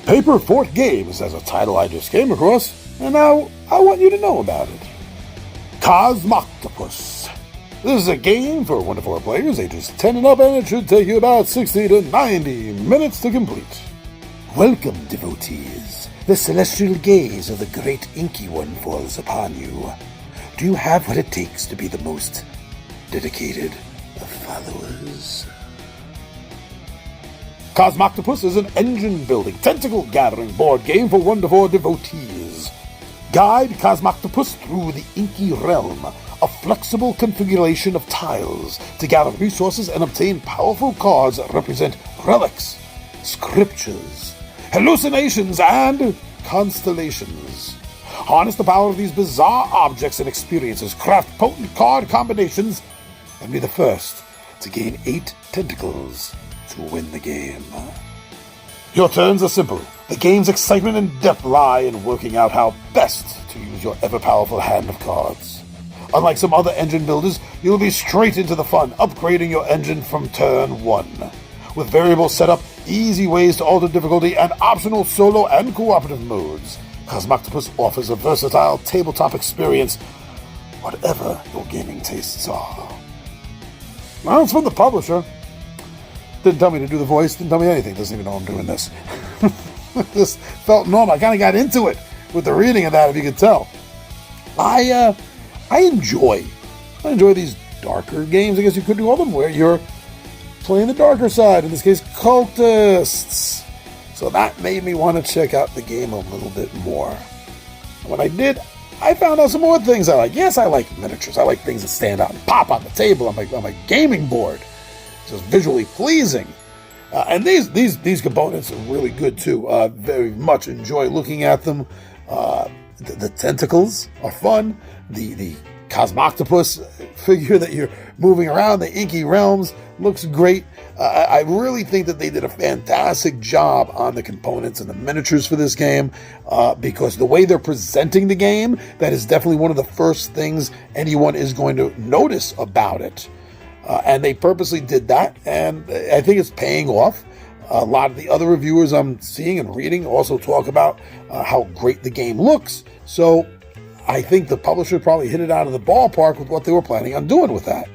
Paper Fort Games has a title I just came across, and now I want you to know about it. Cosmoctopus. This is a game for 1 to 4 players, ages 10 and up, and it should take you about 60 to 90 minutes to complete. Welcome, devotees. The celestial gaze of the great inky one falls upon you. Do you have what it takes to be the most dedicated of followers? Cosmoctopus is an engine-building, tentacle-gathering board game for 1 to 4 devotees. Guide Cosmoctopus through the inky realm, a flexible configuration of tiles to gather resources and obtain powerful cards that represent relics, scriptures, hallucinations, and constellations. Harness the power of these bizarre objects and experiences, craft potent card combinations, and be the first to gain 8 tentacles to win the game. Your turns are simple. The game's excitement and depth lie in working out how best to use your ever-powerful hand of cards. Unlike some other engine builders, you'll be straight into the fun, upgrading your engine from turn 1. With variable setup, easy ways to alter difficulty, and optional solo and cooperative modes, Cosmoctopus offers a versatile tabletop experience, whatever your gaming tastes are. Well, it's from the publisher. Didn't tell me to do the voice, didn't tell me anything, doesn't even know I'm doing this. This felt normal. I kind of got into it with the reading of that, if you could tell. I enjoy these darker games, I guess you could call them, where you're playing the darker side, in this case, cultists. So that made me want to check out the game a little bit more. When I did, I found out some more things I like. Yes, I like miniatures. I like things that stand out and pop on the table on my gaming board. It's just visually pleasing. And these components are really good too. Very much enjoy looking at them. The tentacles are fun. The Cosmoctopus figure that you're moving around the inky realms looks great. I really think that they did a fantastic job on the components and the miniatures for this game, because the way they're presenting the game, that is definitely one of the first things anyone is going to notice about it. And they purposely did that, and I think it's paying off. A lot of the other reviewers I'm seeing and reading also talk about how great the game looks. So I think the publisher probably hit it out of the ballpark with what they were planning on doing with that.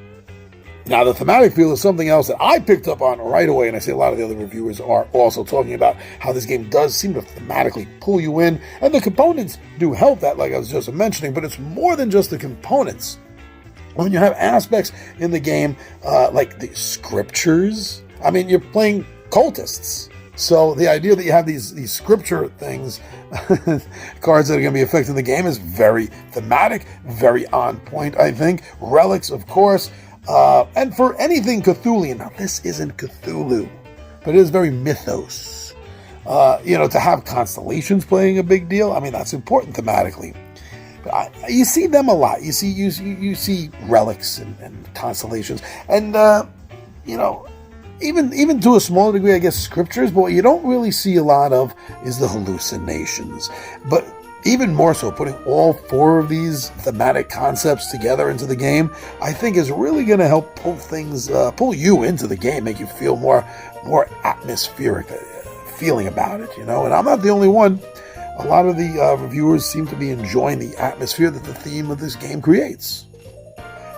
Now, the thematic feel is something else that I picked up on right away, and I see a lot of the other reviewers are also talking about how this game does seem to thematically pull you in, and the components do help that, like I was just mentioning, but it's more than just the components. When you have aspects in the game, like the scriptures, I mean, you're playing cultists. So the idea that you have these scripture things, cards that are going to be affecting the game, is very thematic, very on point, I think. Relics, of course. And for anything Cthulhian, now this isn't Cthulhu, but it is very mythos. To have constellations playing a big deal, I mean, that's important thematically. You see them a lot. You see relics and constellations, and even to a smaller degree, I guess, scriptures. But what you don't really see a lot of is the hallucinations. But even more so, putting all 4 of these thematic concepts together into the game, I think is really going to help pull you into the game, make you feel more atmospheric feeling about it. And I'm not the only one. A lot of the reviewers seem to be enjoying the atmosphere that the theme of this game creates.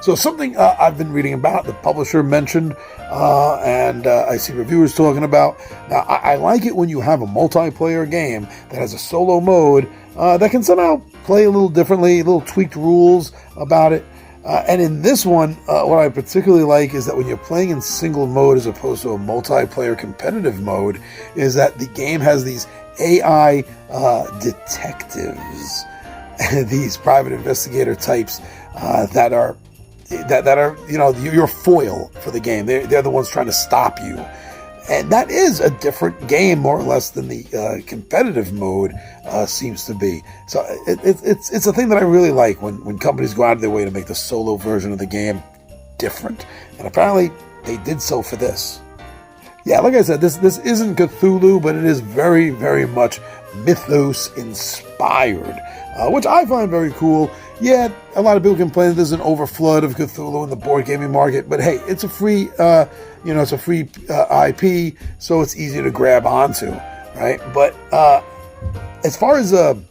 So something I've been reading about, the publisher mentioned, and I see reviewers talking about. Now, I like it when you have a multiplayer game that has a solo mode that can somehow play a little differently, little tweaked rules about it. And in this one, what I particularly like is that when you're playing in single mode as opposed to a multiplayer competitive mode, is that the game has these AI detectives, these private investigator types that are your foil for the game. They're the ones trying to stop you, and that is a different game, more or less, than the competitive mode seems to be. So it's a thing that I really like when companies go out of their way to make the solo version of the game different, and apparently they did so for this. Yeah, like I said, this isn't Cthulhu, but it is very, very much mythos-inspired, which I find very cool. Yeah, a lot of people complain that there's an overflood of Cthulhu in the board gaming market, but hey, it's a free, IP, so it's easier to grab onto. right? But as far as a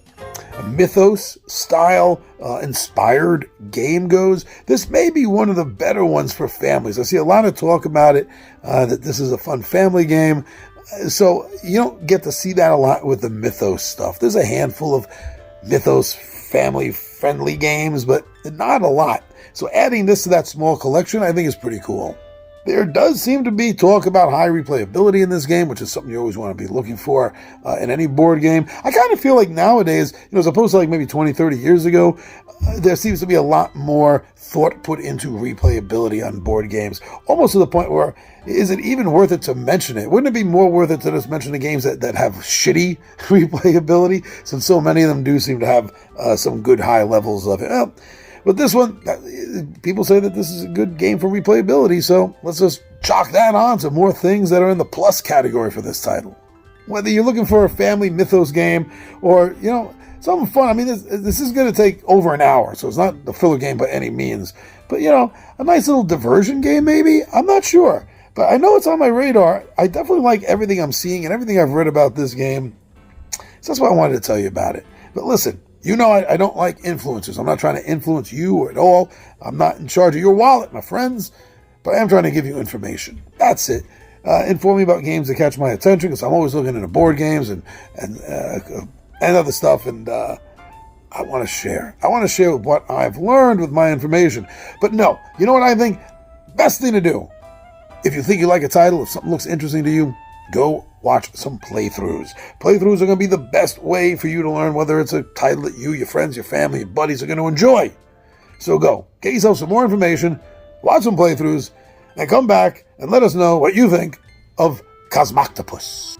mythos style inspired game goes, this may be one of the better ones for families. I see a lot of talk about it, that this is a fun family game. So you don't get to see that a lot with the mythos stuff. There's a handful of mythos family friendly games, but not a lot. So adding this to that small collection, I think is pretty cool. There does seem to be talk about high replayability in this game, which is something you always want to be looking for in any board game. I kind of feel like nowadays, as opposed to like maybe 20, 30 years ago, there seems to be a lot more thought put into replayability on board games, almost to the point where, is it even worth it to mention it? Wouldn't it be more worth it to just mention the games that have shitty replayability, since so many of them do seem to have some good high levels of it? Well, but this one, people say that this is a good game for replayability, so let's just chalk that on to more things that are in the plus category for this title. Whether you're looking for a family mythos game or, something fun. I mean, this is going to take over an hour, so it's not the filler game by any means. But, a nice little diversion game maybe? I'm not sure. But I know it's on my radar. I definitely like everything I'm seeing and everything I've read about this game. So that's why I wanted to tell you about it. But listen, I don't like influencers. I'm not trying to influence you at all. I'm not in charge of your wallet, my friends. But I am trying to give you information. That's it. Inform me about games that catch my attention, because I'm always looking into board games and other stuff. And I want to share. I want to share what I've learned with my information. But no, you know what I think? Best thing to do, if you think you like a title, if something looks interesting to you, go watch some playthroughs. Playthroughs are going to be the best way for you to learn whether it's a title that you, your friends, your family, your buddies are going to enjoy. So go, get yourself some more information, watch some playthroughs, and come back and let us know what you think of Cosmoctopus.